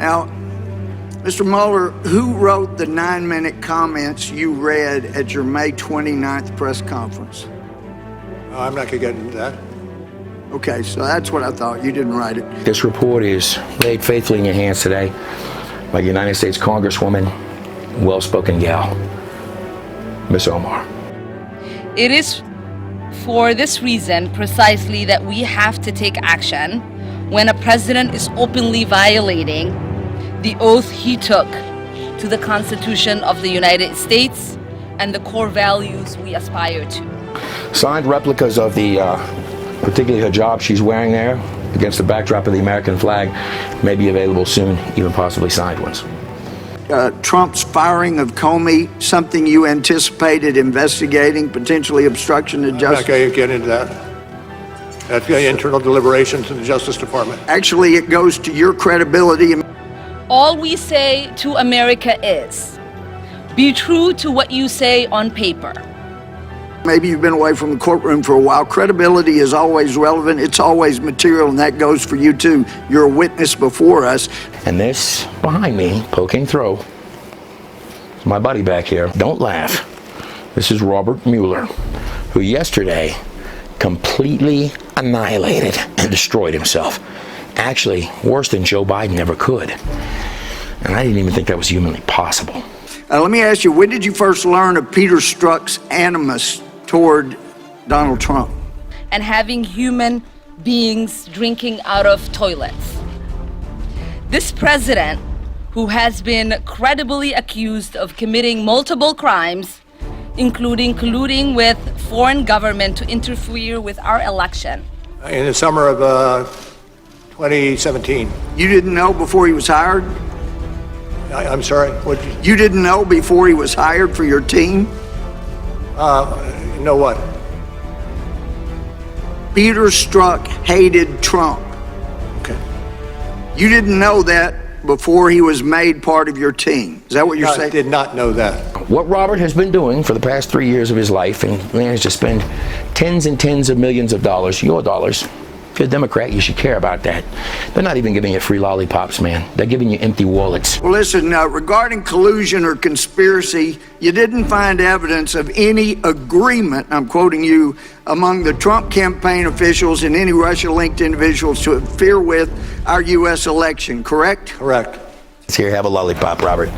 Now, Mr. Mueller, who wrote the 9-minute comments you read at your May 29th press conference? I'm not going to get into that. Okay, so that's what I thought. You didn't write it. This report is laid faithfully in your hands today by United States Congresswoman, well-spoken gal, Miss Omar. It is for this reason precisely that we have to take action when a president is openly violating the oath he took to the Constitution of the United States and the core values we aspire to. Signed replicas of the particularly hijab she's wearing there against the backdrop of the American flag may be available soon, even possibly signed ones. Trump's firing of Comey, something you anticipated investigating, potentially obstruction of justice? I'm not going to get into that. That's internal deliberations in the Justice Department. Actually, it goes to your credibility. All we say to America is, be true to what you say on paper. Maybe you've been away from the courtroom for a while. Credibility is always relevant. It's always material, and that goes for you too. You're a witness before us. And this behind me, poking through, is my buddy back here. Don't laugh. This is Robert Mueller, who yesterday completely annihilated and destroyed himself. Actually, worse than Joe Biden ever could. And I didn't even think that was humanly possible. Let me ask you, when did you first learn of Peter Strzok's animus toward Donald Trump? And having human beings drinking out of toilets. This president, who has been credibly accused of committing multiple crimes, including colluding with foreign government to interfere with our election. In the summer of 2017. You didn't know before he was hired? I'm sorry? You didn't know before he was hired for your team? Know what? Peter Strzok hated Trump. Okay. You didn't know that before he was made part of your team. Is that what you're saying? I did not know that. What Robert has been doing for the past 3 years of his life and managed to spend tens and tens of millions of dollars, your dollars. If you're a Democrat, you should care about that. They're not even giving you free lollipops, man. They're giving you empty wallets. Well, listen, regarding collusion or conspiracy, you didn't find evidence of any agreement, I'm quoting you, among the Trump campaign officials and any Russia-linked individuals to interfere with our U.S. election, correct? Correct. Here, have a lollipop, Robert.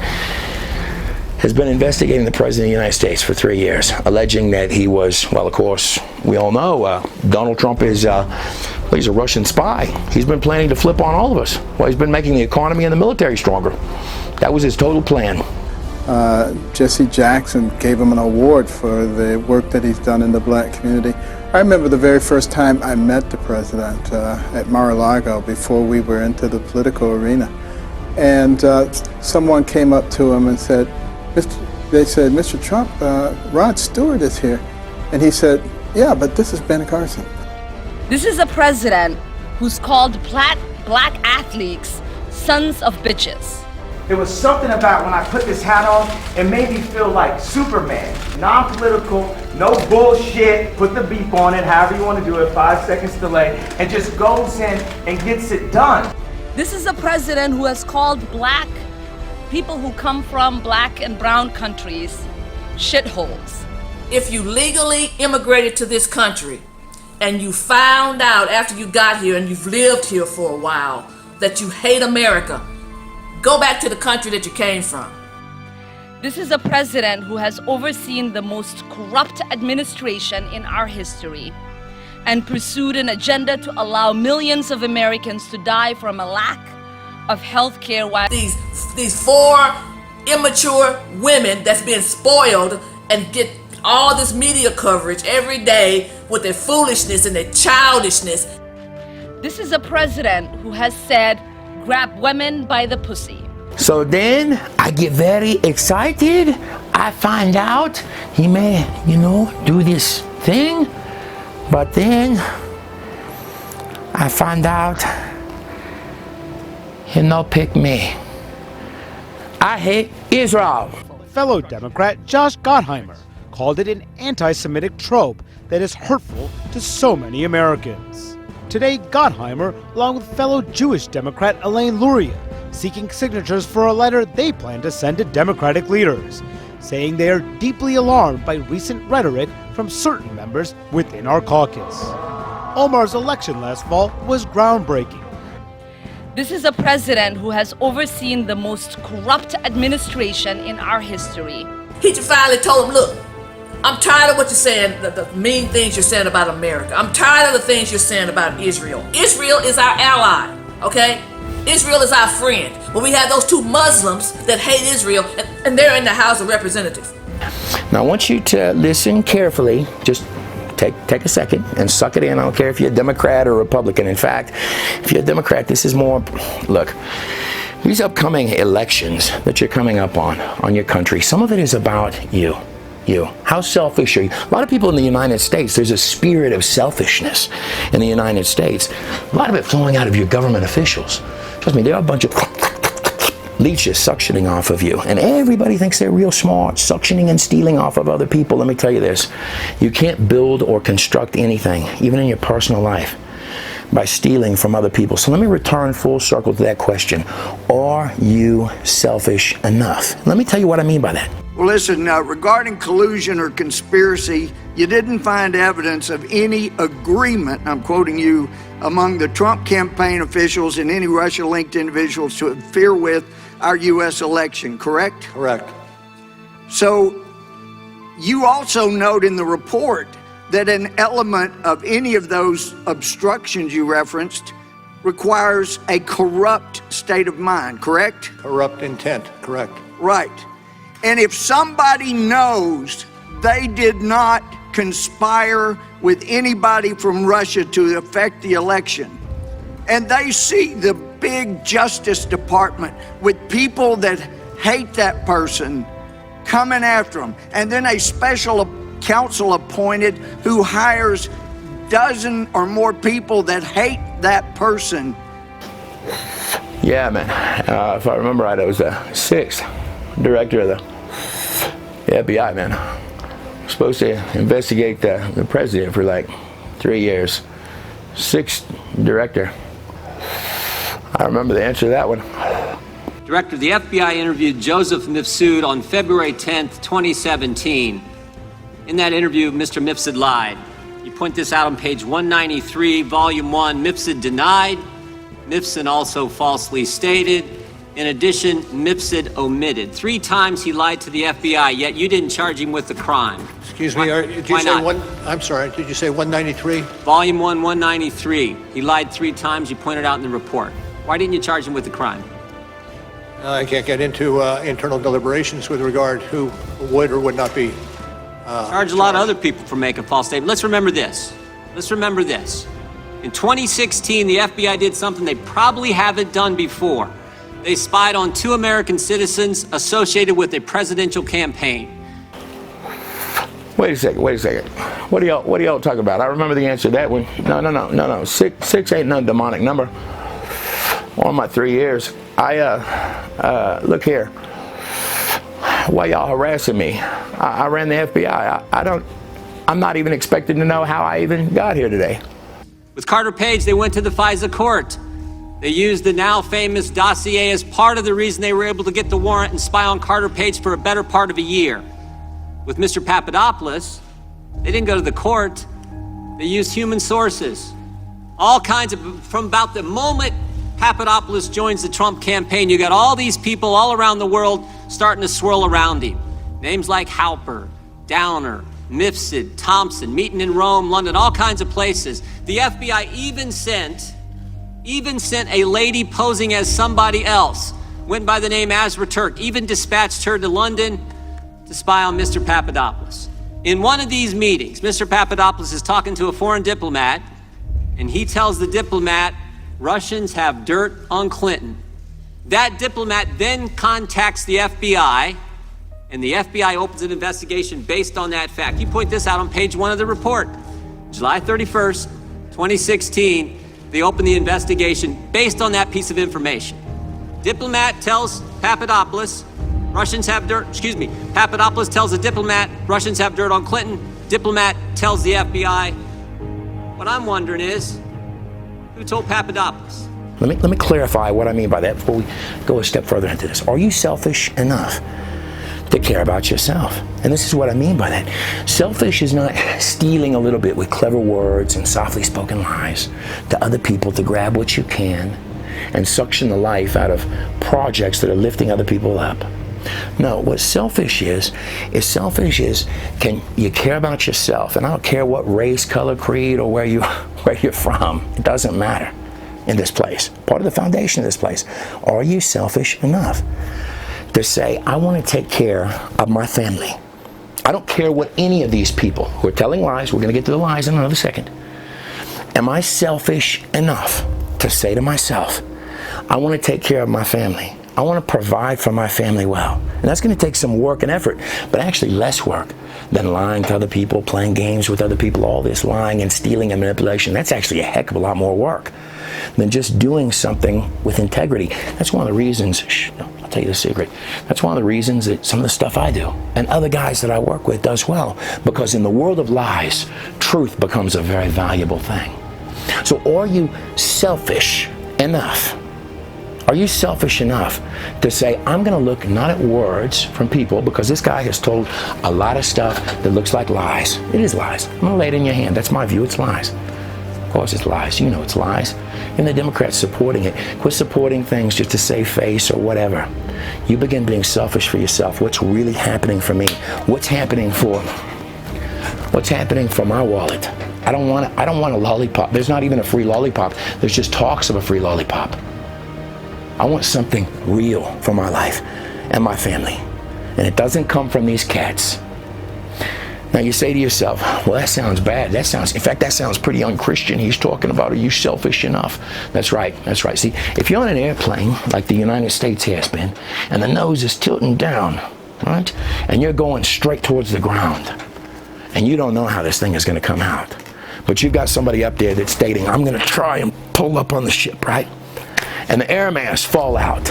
Has been investigating the President of the United States for 3 years, alleging that he was, well, of course, we all know Donald Trump is, he's a Russian spy. He's been planning to flip on all of us. Well, he's been making the economy and the military stronger. That was his total plan. Jesse Jackson gave him an award for the work that he's done in the black community. I remember the very first time I met the president at Mar-a-Lago before we were into the political arena. And someone came up to him and said, they said, Mr. Trump, Rod Stewart is here. And he said, yeah, but this is Ben Carson. This is a president who's called black athletes sons of bitches. There was something about when I put this hat on, it made me feel like Superman. Non-political, no bullshit, put the beep on it, however you want to do it, 5 seconds delay, and just goes in and gets it done. This is a president who has called black people who come from black and brown countries shitholes. If you legally immigrated to this country and you found out after you got here and you've lived here for a while that you hate America, go back to the country that you came from. This is a president who has overseen the most corrupt administration in our history and pursued an agenda to allow millions of Americans to die from a lack of health care while these 4 immature women that's been spoiled and get all this media coverage every day with their foolishness and their childishness. This is a president who has said, grab women by the pussy. So then I get very excited. I find out he may, do this thing. But then I find out he'll not pick me. I hate Israel. Fellow Democrat Josh Gottheimer called it an anti-Semitic trope that is hurtful to so many Americans. Today, Gottheimer, along with fellow Jewish Democrat Elaine Luria, seeking signatures for a letter they plan to send to Democratic leaders, saying they are deeply alarmed by recent rhetoric from certain members within our caucus. Omar's election last fall was groundbreaking. This is a president who has overseen the most corrupt administration in our history. He finally told him, look, I'm tired of what you're saying, the mean things you're saying about America. I'm tired of the things you're saying about Israel. Israel is our ally, okay? Israel is our friend. But we have those two Muslims that hate Israel, and they're in the House of Representatives. Now, I want you to listen carefully. Just take a second and suck it in. I don't care if you're a Democrat or Republican. In fact, if you're a Democrat, this is more, look, these upcoming elections that you're coming up on your country, some of it is about you. How selfish are you? A lot of people in the United States, there's a spirit of selfishness in the United States. A lot of it flowing out of your government officials. Trust me, there are a bunch of leeches suctioning off of you, and everybody thinks they're real smart, suctioning and stealing off of other people. Let me tell you this, you can't build or construct anything, even in your personal life, by stealing from other people. So let me return full circle to that question. Are you selfish enough? Let me tell you what I mean by that. Well, listen, regarding collusion or conspiracy, you didn't find evidence of any agreement, I'm quoting you, among the Trump campaign officials and any Russia-linked individuals to interfere with our U.S. election, correct? Correct. So you also note in the report that an element of any of those obstructions you referenced requires a corrupt state of mind, correct? Corrupt intent, correct. Right. And if somebody knows they did not conspire with anybody from Russia to affect the election, and they see the big Justice Department with people that hate that person coming after them, and then a special counsel appointed who hires dozen or more people that hate that person. Yeah, man. If I remember right, I was the 6th director of the FBI, man. I'm supposed to investigate the president for like 3 years. 6th director. I remember the answer to that one. Director, the FBI interviewed Joseph Mifsud on February 10th, 2017. In that interview, Mr. Mifsud lied. You point this out on page 193, volume 1. Mifsud denied. Mifsud also falsely stated. In addition, Mifsud omitted. 3 times he lied to the FBI, yet you didn't charge him with the crime. Excuse me, did you Why say not? I'm sorry, did you say 193? Volume 1, 193. He lied 3 times, you pointed out in the report. Why didn't you charge him with the crime? I can't get into internal deliberations with regard who would or would not be Charge a lot of other people for making false statements. Let's remember this. In 2016, the FBI did something they probably haven't done before. They spied on 2 American citizens associated with a presidential campaign. Wait a second. What do y'all talking about? I remember the answer to that one. No. Six ain't no demonic number. On my 3 years, look here. Why y'all harassing me? I ran the FBI. I'm not even expected to know how I even got here today. With Carter Page, they went to the FISA court. They used the now famous dossier as part of the reason they were able to get the warrant and spy on Carter Page for a better part of a year. With Mr. Papadopoulos, they didn't go to the court. They used human sources. All kinds of, from about the moment Papadopoulos joins the Trump campaign, you got all these people all around the world starting to swirl around him. Names like Halper, Downer, Mifsud, Thompson, meeting in Rome, London, all kinds of places. The FBI even sent a lady posing as somebody else, went by the name Azra Turk, even dispatched her to London to spy on Mr. Papadopoulos. In one of these meetings, Mr. Papadopoulos is talking to a foreign diplomat, and he tells the diplomat, Russians have dirt on Clinton. That diplomat then contacts the FBI, and the FBI opens an investigation based on that fact. You point this out on page 1 of the report. July 31st, 2016, they open the investigation based on that piece of information. Diplomat tells Papadopoulos, Papadopoulos tells the diplomat, Russians have dirt on Clinton. Diplomat tells the FBI. What I'm wondering is, who told Papadopoulos? Let me clarify what I mean by that before we go a step further into this. Are you selfish enough to care about yourself? And this is what I mean by that. Selfish is not stealing a little bit with clever words and softly spoken lies to other people to grab what you can and suction the life out of projects that are lifting other people up. No, what selfish is can you care about yourself? And I don't care what race, color, creed, or where you're from. It doesn't matter in this place. Part of the foundation of this place. Are you selfish enough to say, I want to take care of my family? I don't care what any of these people who are telling lies, we're going to get to the lies in another second. Am I selfish enough to say to myself, I want to take care of my family. I want to provide for my family well. And that's going to take some work and effort, but actually less work than lying to other people, playing games with other people, all this lying and stealing and manipulation. That's actually a heck of a lot more work than just doing something with integrity. That's one of the reasons, I'll tell you the secret, that's one of the reasons that some of the stuff I do and other guys that I work with does well, because in the world of lies, truth becomes a very valuable thing. So are you selfish enough? Are you selfish enough to say, I'm going to look not at words from people, because this guy has told a lot of stuff that looks like lies. It is lies. I'm going to lay it in your hand. That's my view. It's lies. Of course it's lies. You know it's lies. And the Democrats supporting it. Quit supporting things just to save face or whatever. You begin being selfish for yourself. What's really happening for me? What's happening for my wallet? I don't want a lollipop. There's not even a free lollipop. There's just talks of a free lollipop. I want something real for my life and my family. And it doesn't come from these cats. Now you say to yourself, well, that sounds bad. In fact, that sounds pretty unchristian. He's talking about, are you selfish enough? That's right. See, if you're on an airplane, like the United States has been, and the nose is tilting down, right? And you're going straight towards the ground, and you don't know how this thing is going to come out. But you've got somebody up there that's stating, I'm going to try and pull up on the ship, right? And the air masks fall out.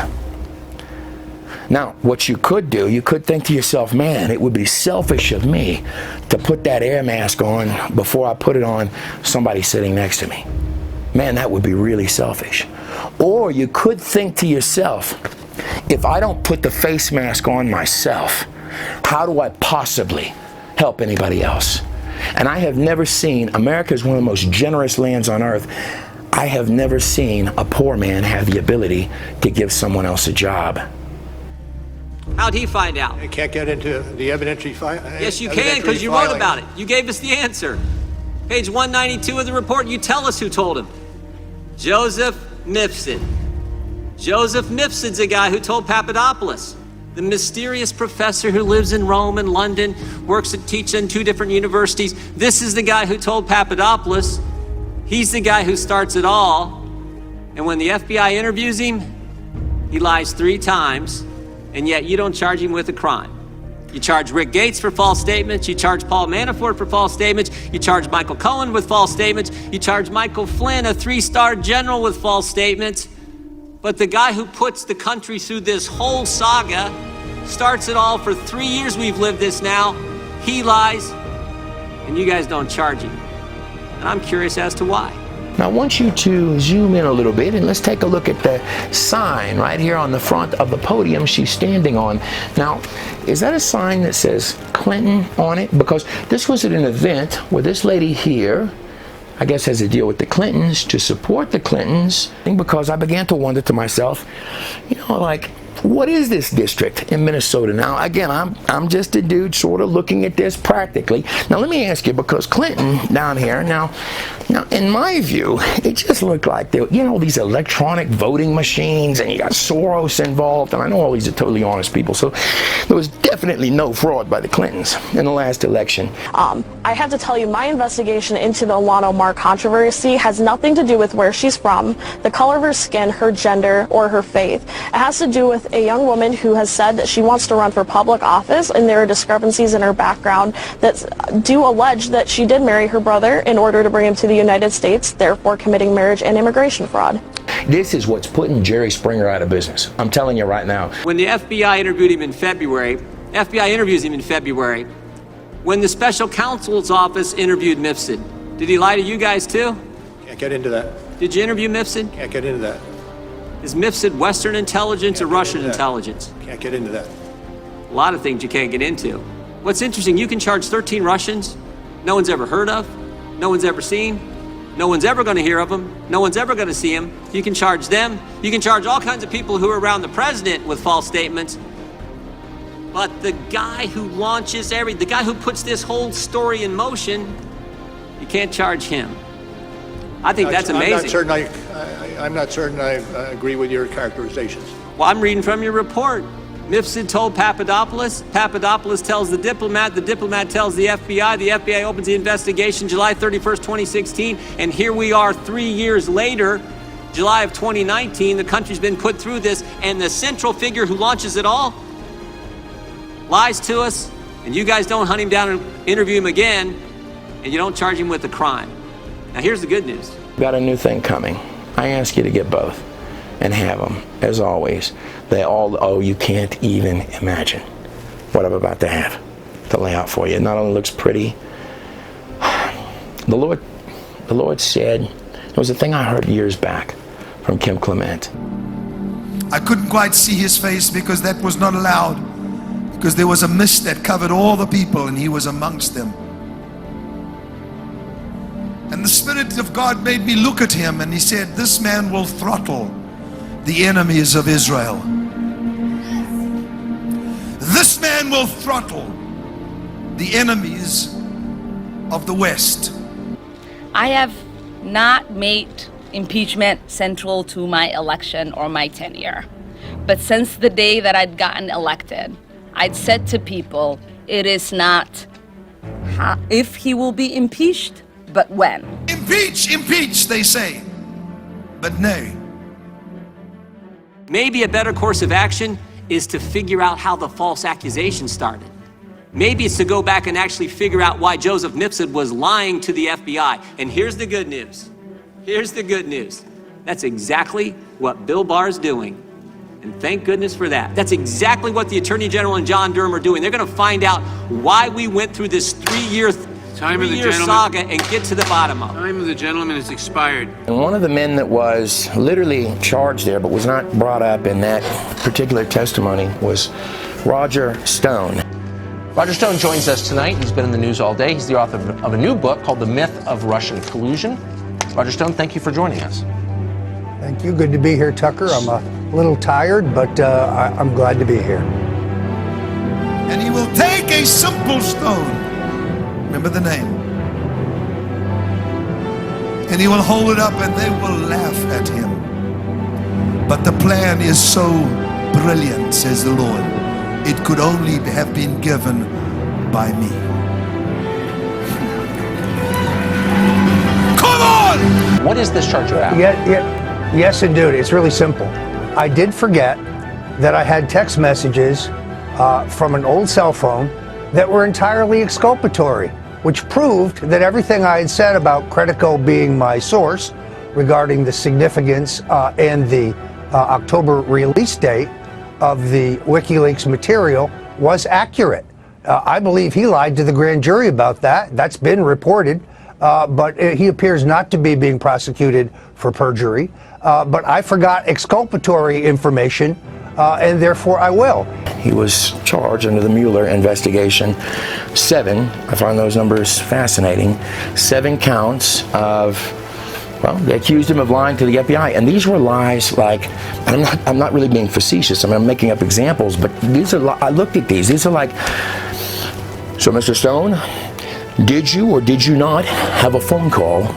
Now, what you could do, you could think to yourself, man, it would be selfish of me to put that air mask on before I put it on somebody sitting next to me. Man, that would be really selfish. Or you could think to yourself, if I don't put the face mask on myself, how do I possibly help anybody else? And I have never seen, America is one of the most generous lands on earth. I have never seen a poor man have the ability to give someone else a job. How'd he find out? I can't get into the evidentiary file. Yes, you can, because you wrote about it. You gave us the answer. Page 192 of the report, you tell us who told him. Joseph Mifsud. Joseph Mifsud's a guy who told Papadopoulos, the mysterious professor who lives in Rome and London, teaches in 2 different universities. This is the guy who told Papadopoulos. He's the guy who starts it all. And when the FBI interviews him, he lies 3 times, and yet you don't charge him with a crime. You charge Rick Gates for false statements. You charge Paul Manafort for false statements. You charge Michael Cohen with false statements. You charge Michael Flynn, a 3-star general, with false statements. But the guy who puts the country through this whole saga, starts it all for 3 years we've lived this now, he lies, and you guys don't charge him. And I'm curious as to why. Now, I want you to zoom in a little bit, and let's take a look at the sign right here on the front of the podium she's standing on. Now, is that a sign that says Clinton on it? Because this was at an event where this lady here, I guess, has a deal with the Clintons to support the Clintons, because I began to wonder to myself, like, what is this district in Minnesota? Now, again, I'm just a dude sort of looking at this practically. Now, let me ask you, because Clinton down here, now in my view, it just looked like these electronic voting machines, and you got Soros involved, and I know all these are totally honest people, so there was definitely no fraud by the Clintons in the last election. I have to tell you, my investigation into the Ilhan Omar controversy has nothing to do with where she's from, the color of her skin, her gender, or her faith. It has to do with a young woman who has said that she wants to run for public office, and there are discrepancies in her background that do allege that she did marry her brother in order to bring him to the United States, therefore committing marriage and immigration fraud. This is what's putting Jerry Springer out of business. I'm telling you right now. When the FBI interviewed him in February, when the special counsel's office interviewed Mifsud, did he lie to you guys too? Can't get into that. Did you interview Mifsud? Can't get into that. Is MIFSID Western intelligence or Russian intelligence? Can't get into that. A lot of things you can't get into. What's interesting, you can charge 13 Russians no one's ever heard of, no one's ever seen, no one's ever going to hear of them, no one's ever going to see them. You can charge them. You can charge all kinds of people who are around the president with false statements. But the guy who launches the guy who puts this whole story in motion, you can't charge him. I think that's amazing. I'm not certain I agree with your characterizations. Well, I'm reading from your report. MIFSID told Papadopoulos tells the diplomat tells the FBI opens the investigation July 31st, 2016, and here we are 3 years later, July of 2019, the country's been put through this, and the central figure who launches it all lies to us, and you guys don't hunt him down and interview him again, and you don't charge him with a crime. Now here's the good news. Got a new thing coming. I ask you to get both and have them, as always. They all, oh, you can't even imagine what I'm about to have to lay out for you. It not only looks pretty, the Lord said, it was a thing I heard years back from Kim Clement. I couldn't quite see his face because that was not allowed, because there was a mist that covered all the people and he was amongst them. And the Spirit of God made me look at him, and he said, this man will throttle the enemies of Israel. This man will throttle the enemies of the West. I have not made impeachment central to my election or my tenure. But since the day that I'd gotten elected, I'd said to people, it is not if he will be impeached, but when. Impeach, impeach, they say, but nay. Maybe a better course of action is to figure out how the false accusation started. Maybe it's to go back and actually figure out why Joseph MIFSID was lying to the FBI. And here's the good news. Here's the good news. That's exactly what Bill Barr's doing. And thank goodness for that. That's exactly what the Attorney General and John Durham are doing. They're going to find out why we went through this three-year saga and get to the bottom of it. Time of the gentleman has expired. And one of the men that was literally charged there, but was not brought up in that particular testimony, was Roger Stone. Roger Stone joins us tonight. He's been in the news all day. He's the author of a new book called The Myth of Russian Collusion. Roger Stone, thank you for joining us. Thank you. Good to be here, Tucker. I'm a little tired, but I'm glad to be here. And he will take a simple stone. Remember the name. And he will hold it up and they will laugh at him. But the plan is so brilliant, says the Lord. It could only have been given by me. Come on! What is this charge you have? Yes, indeed. It's really simple. I did forget that I had text messages from an old cell phone that were entirely exculpatory, which proved that everything I had said about Credico being my source regarding the significance and the October release date of the WikiLeaks material was accurate. I believe he lied to the grand jury about that. That's been reported, but he appears not to be being prosecuted for perjury. But I forgot exculpatory information, and therefore I will. He was charged under the Mueller investigation. 7, I find those numbers fascinating, 7 counts of, well, they accused him of lying to the FBI. And these were lies like, and I'm not really being facetious, I mean, I'm making up examples, but these are, I looked at these are like, so Mr. Stone, did you or did you not have a phone call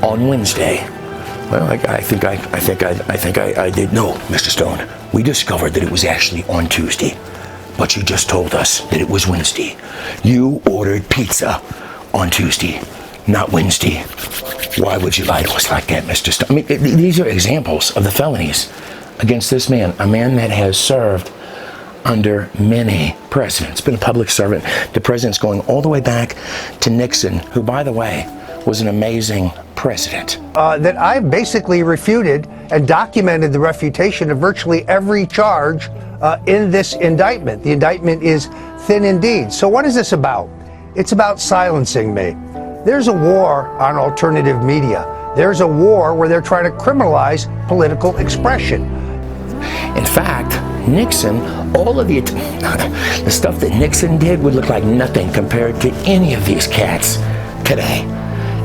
on Wednesday? Well, I think I did. No, Mr. Stone, we discovered that it was actually on Tuesday, but you just told us that it was Wednesday. You ordered pizza on Tuesday, not Wednesday. Why would you lie to us like that, Mr. Stone? I mean, these are examples of the felonies against this man, a man that has served under many presidents, been a public servant to presidents going all the way back to Nixon, who, by the way, was an amazing president. That I basically refuted and documented the refutation of virtually every charge in this indictment. The indictment is thin indeed. So what is this about? It's about silencing me. There's a war on alternative media. there's a war where they're trying to criminalize political expression. In fact, Nixon, all of the stuff that Nixon did would look like nothing compared to any of these cats today,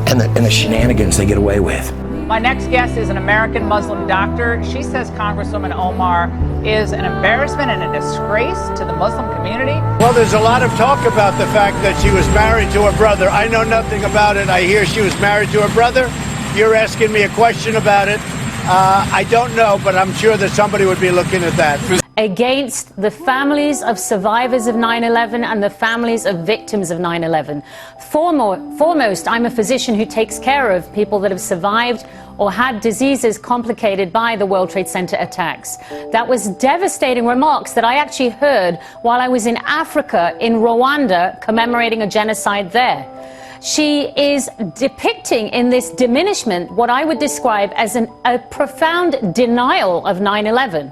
and the shenanigans they get away with. My next guest is an American Muslim doctor. She says Congresswoman Omar is an embarrassment and a disgrace to the Muslim community. Well, there's a lot of talk about the fact that she was married to her brother. I know nothing about it. I hear she was married to her brother. You're asking me a question about it. I don't know, but I'm sure that somebody would be looking at that. Against the families of survivors of 9/11 and the families of victims of 9/11. Foremost, I'm a physician who takes care of people that have survived or had diseases complicated by the World Trade Center attacks. That was devastating remarks that I actually heard while I was in Africa, in Rwanda, commemorating a genocide there. She is depicting in this diminishment what I would describe as a profound denial of 9/11.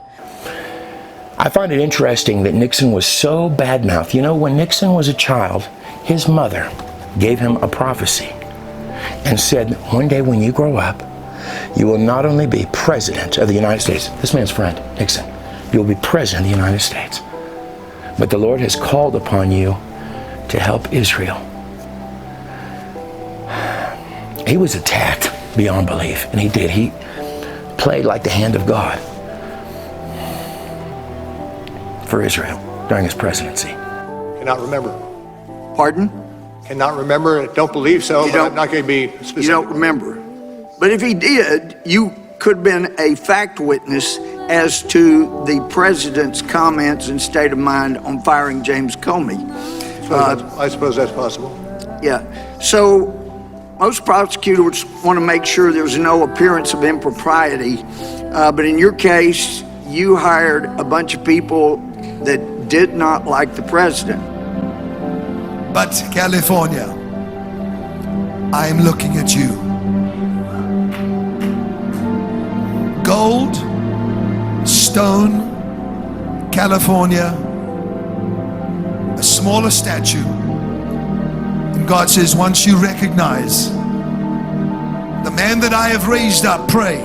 I find it interesting that Nixon was so bad-mouthed. You know, when Nixon was a child, his mother gave him a prophecy and said, one day when you grow up, you will not only be president of the United States, this man's friend, Nixon, you will be president of the United States, but the Lord has called upon you to help Israel. He was attacked beyond belief, and he did. He played like the hand of God for Israel during his presidency. Cannot remember. Pardon? Cannot remember. Don't believe so, but I'm not going to be specific. You don't remember. But if he did, you could have been a fact witness as to the president's comments and state of mind on firing James Comey. I suppose that's possible. Yeah. So most prosecutors want to make sure there's no appearance of impropriety. But in your case, you hired a bunch of people that did not like the president. But California, I am looking at you. Gold, stone, California, a smaller statue. And God says, once you recognize the man that I have raised up, pray.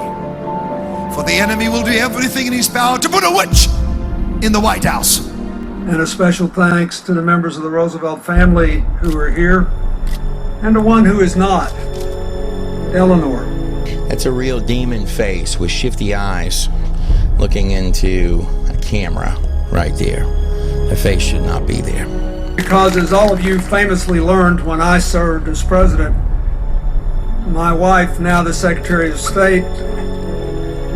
For the enemy will do everything in his power to put a witch in the White House. And a special thanks to the members of the Roosevelt family who are here, and to one who is not, Eleanor. That's a real demon face with shifty eyes looking into a camera right there. The face should not be there. Because as all of you famously learned when I served as president, my wife, now the Secretary of State,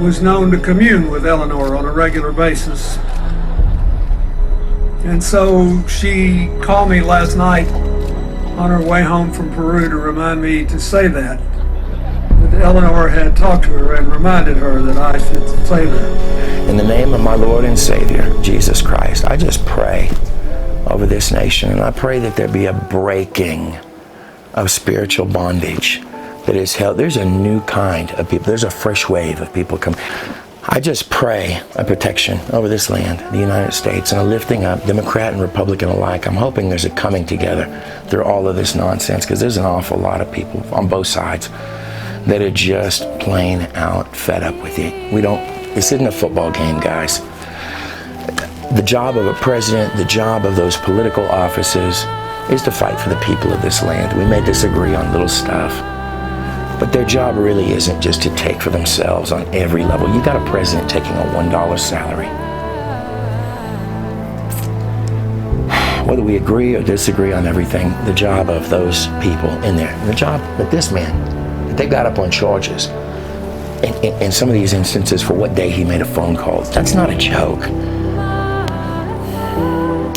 was known to commune with Eleanor on a regular basis. And so she called me last night on her way home from Peru to remind me to say that Eleanor had talked to her and reminded her that I should say that. In the name of my Lord and Savior, Jesus Christ, I just pray over this nation, and I pray that there be a breaking of spiritual bondage that is held. There's a new kind of people. There's a fresh wave of people coming. I just pray a protection over this land, the United States, and a lifting up, Democrat and Republican alike. I'm hoping there's a coming together through all of this nonsense, because there's an awful lot of people on both sides that are just plain out fed up with it. This isn't a football game, guys. The job of a president, the job of those political offices is to fight for the people of this land. We may disagree on little stuff, but their job really isn't just to take for themselves on every level. You got a president taking a $1 salary. Whether we agree or disagree on everything, the job of those people in there, the job that this man, that they got up on charges, in some of these instances for what day he made a phone call, that's not a joke.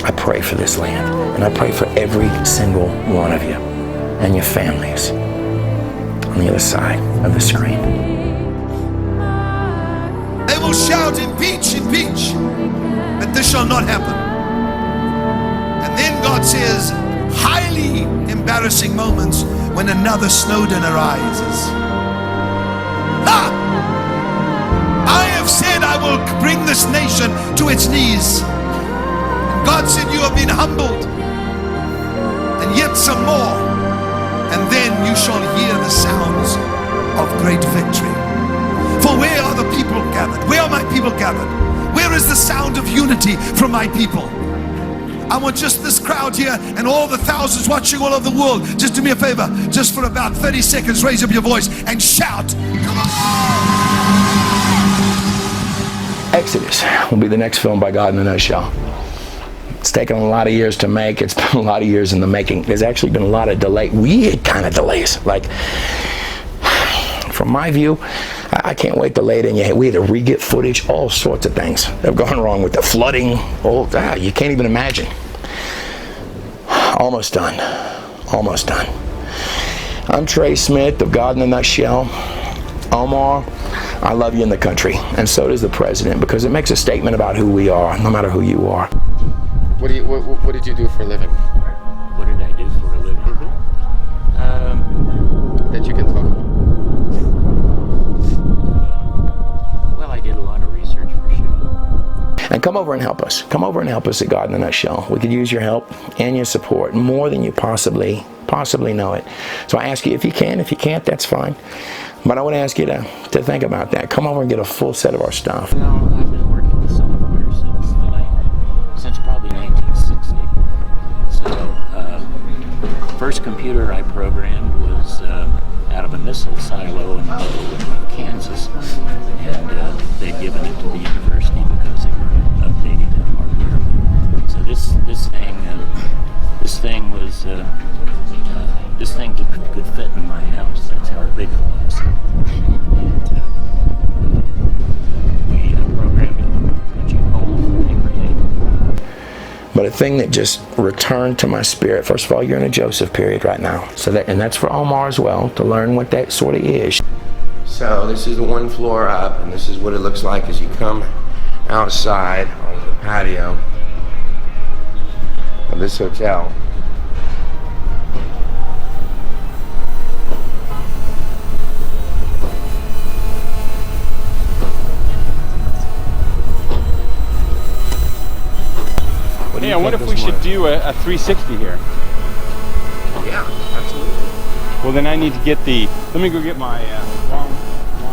I pray for this land, and I pray for every single one of you and your families on the other side of the screen. They will shout, impeach, impeach, but this shall not happen. And then God says, highly embarrassing moments when another Snowden arises. I have said I will bring this nation to its knees. And God said, you have been humbled, and yet some more. And then you shall hear the sounds of great victory. For where are the people gathered? Where are my people gathered? Where is the sound of unity from my people? I want just this crowd here and all the thousands watching all over the world. Just do me a favor, just for about 30 seconds, raise up your voice and shout, come on! Exodus will be the next film by God in a nutshell. It's taken a lot of years to make. It's been a lot of years in the making. There's actually been a lot of delay. Weird kind of delays. Like, from my view, I can't wait to lay it in your head. We had to re-get footage, all sorts of things have gone wrong with the flooding. You can't even imagine. Almost done. Almost done. I'm Trey Smith of God in a Nutshell. Omar, I love you in the country, and so does the president, because it makes a statement about who we are, no matter who you are. What did you do for a living? What did I do for a living? That you can talk about. Well, I did a lot of research for sure. And come over and help us. Come over and help us at God in a Nutshell. We could use your help and your support more than you possibly know it. So I ask you, if you can. If you can't, that's fine. But I want to ask you to think about that. Come over and get a full set of our stuff. Well, I've been working with software since probably 1960. So, first computer I programmed was out of a missile silo in the middle of Kansas, and they'd given it to the university because they were updating their hardware. So this thing could fit in my house. That's how big it was. We programmed it with a hole for paper tape. But a thing that just returned to my spirit. First of all, you're in a Joseph period right now. And that's for Omar as well, to learn what that sort of is. So this is the one floor up, and this is what it looks like as you come outside on the patio of this hotel. Yeah, what if we should do a 360 here? Yeah, absolutely. Well, then I need to get let me go get my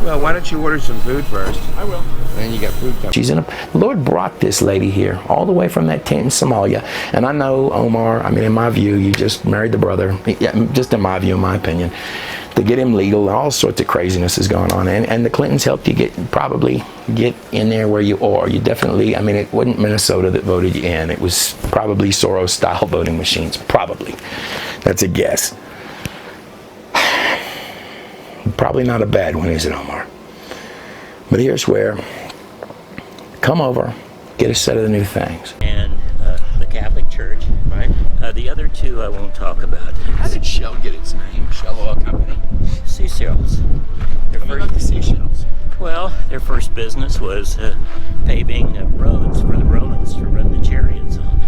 Well, why don't you order some food first? I will. And then you get food coming. The Lord brought this lady here all the way from that tent in Somalia. And I know, Omar, I mean, in my view, you just married the brother. Yeah, just in my view, in my opinion. To get him legal, and all sorts of craziness is going on. And the Clintons helped you probably get in there where you are. You definitely, I mean, it wasn't Minnesota that voted you in. It was probably Soros-style voting machines. Probably. That's a guess. Probably not a bad one, is it, Omar? But here's where, come over, get a set of the new things. And the Catholic Church. Right. The other two I won't talk about. How did Shell get its name? Shell Oil Company? Seashells. Seashells. Well, their first business was paving roads for the Romans to run the chariots on.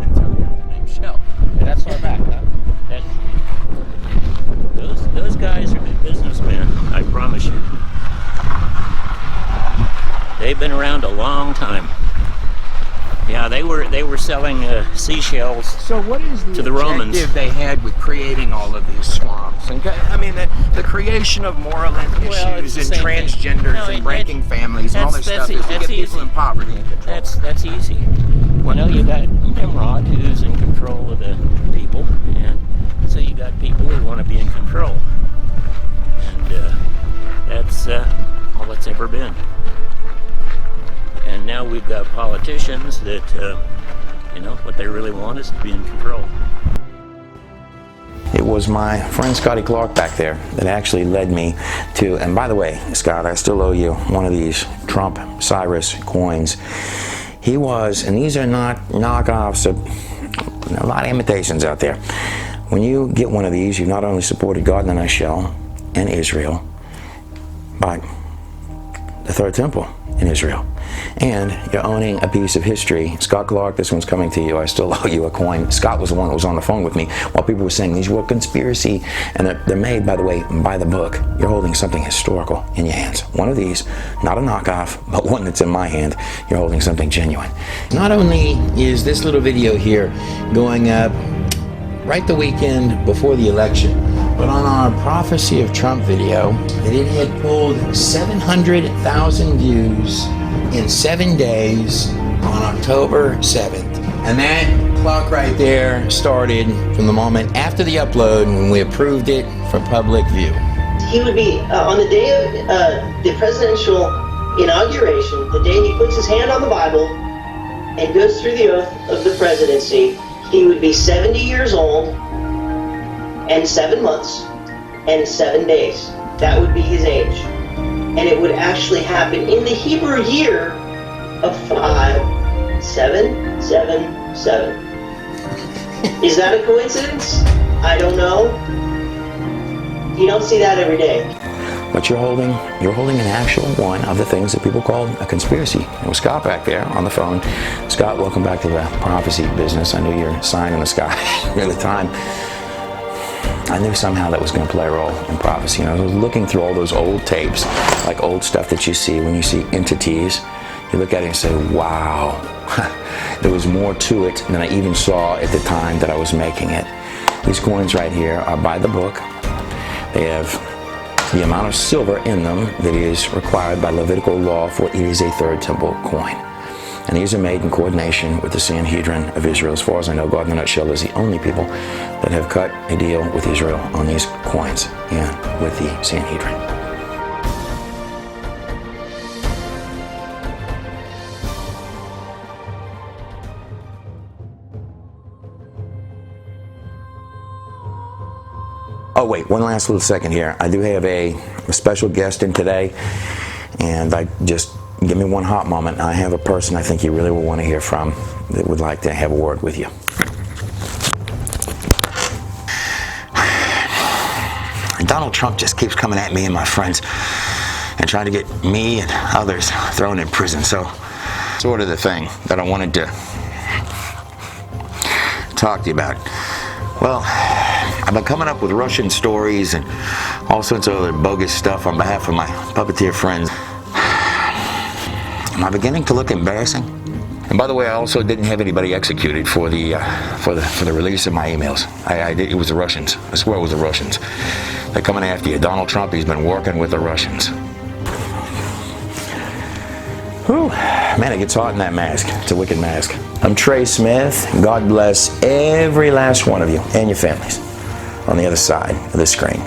That's how they got the name Shell. And that's our back, huh? Those guys are good businessmen, I promise you. They've been around a long time. Yeah, they were selling seashells. So what is the to the Romans. objective they had with creating all of these swamps? And I mean, the creation of moral issues and transgenders and breaking families and all this stuff is to get people in poverty in control. That's easy. Well, you got Nimrod, who's in control of the people, and so you got people who want to be in control, and that's all it's ever been. And now we've got politicians that, what they really want is to be in control. It was my friend Scotty Clark back there that actually led me to, and by the way, Scott, I still owe you one of these Trump Cyrus coins. He was, and these are not knockoffs, a lot of imitations out there. When you get one of these, you've not only supported God in a Nutshell and Israel, but the Third Temple in Israel. And you're owning a piece of history. Scott Clark, this one's coming to you. I still owe you a coin. Scott was the one that was on the phone with me while people were saying these were conspiracy, and they're made, by the way, by the book. You're holding something historical in your hands. One of these, not a knockoff, but one that's in my hand. You're holding something genuine. Not only is this little video here going up right the weekend before the election, But on our Prophecy of Trump video, that it had pulled 700,000 views in 7 days on October 7th. And that clock right there started from the moment after the upload when we approved it for public view. He would be, on the day of the presidential inauguration, the day he puts his hand on the Bible and goes through the oath of the presidency, he would be 70 years old and 7 months and 7 days. That would be his age. And it would actually happen in the Hebrew year of 5777. Is that a coincidence? I don't know. You don't see that every day. What you're holding an actual one of the things that people call a conspiracy. It was Scott back there on the phone. Scott, welcome back to the prophecy business. I knew your sign in the sky at the time. I knew somehow that was going to play a role in prophecy. And I was looking through all those old tapes, like old stuff that you see when you see entities. You look at it and say, wow, there was more to it than I even saw at the time that I was making it. These coins right here are by the book. They have the amount of silver in them that is required by Levitical law, for it is a third temple coin. And these are made in coordination with the Sanhedrin of Israel. As far as I know, God in a nutshell is the only people that have cut a deal with Israel on these coins and with the Sanhedrin. Oh wait, one last little second here. I do have a special guest in today, and give me one hot moment. I have a person I think you really will want to hear from that would like to have a word with you. Donald Trump just keeps coming at me and my friends and trying to get me and others thrown in prison. So, sort of the thing that I wanted to talk to you about. Well, I've been coming up with Russian stories and all sorts of other bogus stuff on behalf of my puppeteer friends. Am I beginning to look embarrassing? And by the way, I also didn't have anybody executed for the release of my emails. It was the Russians. I swear it was the Russians. They're coming after you. Donald Trump, he's been working with the Russians. Whew. Man, it gets hot in that mask. It's a wicked mask. I'm Trey Smith. God bless every last one of you and your families on the other side of the screen.